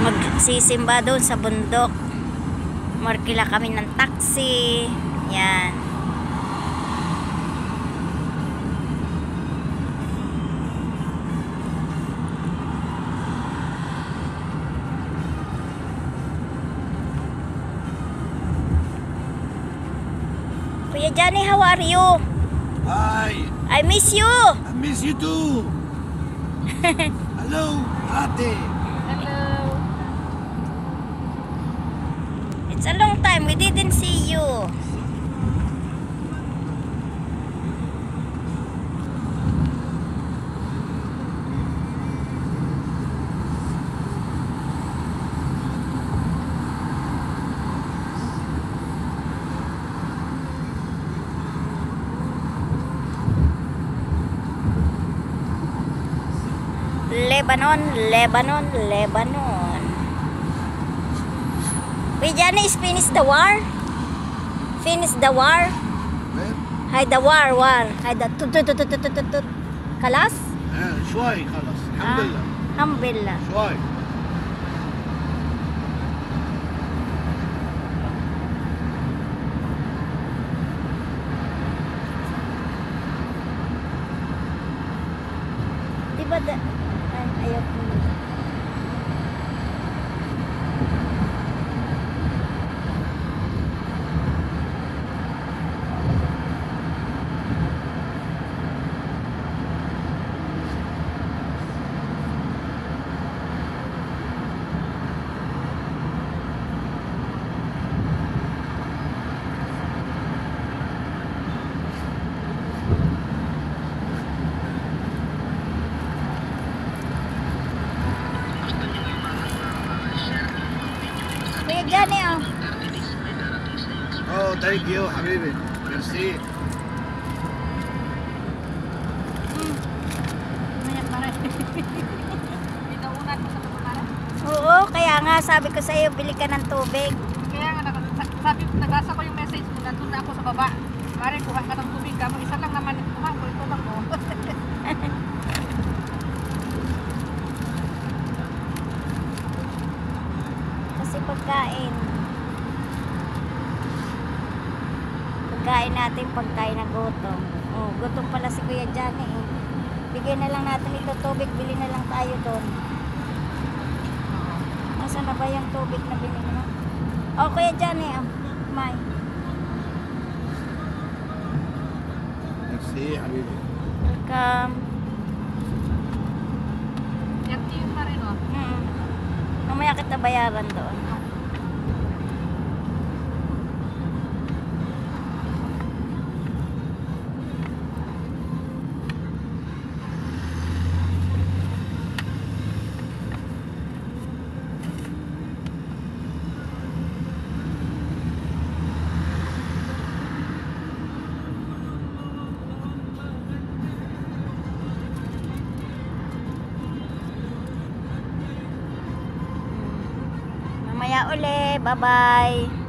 magsisimba doon sa bundok. Markila kami ng taxi. Yan. Kuya Johnny, how are you? Hi. I miss you. I miss you too. Hello, ate. Hello. It's a long time. We didn't see you. Lebanon, Lebanon, Lebanon. Wait, Johnny, is finish the war? Finish the war? وين؟ هاي the war. هاي the tut. خلاص؟ شوي خلص الحمد لله. الحمد لله. شوي. Diba ayaw ko. Kuya Johnny, oh. Oh, thank you حبيبي. Merci. Oo, kaya nga sabi ko sa iyo, bili ka ng tubig. Kaya nga, sabi ko, nagasa ko yung message mo, nandun na ako sa baba. Mare, kuha ka ng tubig ka mo. Isa lang naman, kuha ko, ito lang mo. Kasi pagkain natin pag tayo nagutom. Oh, gutom pala si Kuya Johnny, eh. Bigyan na lang natin ito tubig, bili na lang tayo doon. Nasaan na ba yung tubig na binili mo? Oh, Kuya Johnny, oh. May. Merci حبيبي. Welcome. Empty yung mare, no? Mamaya kita bayaran doon. Mamaya uli. Bye-bye.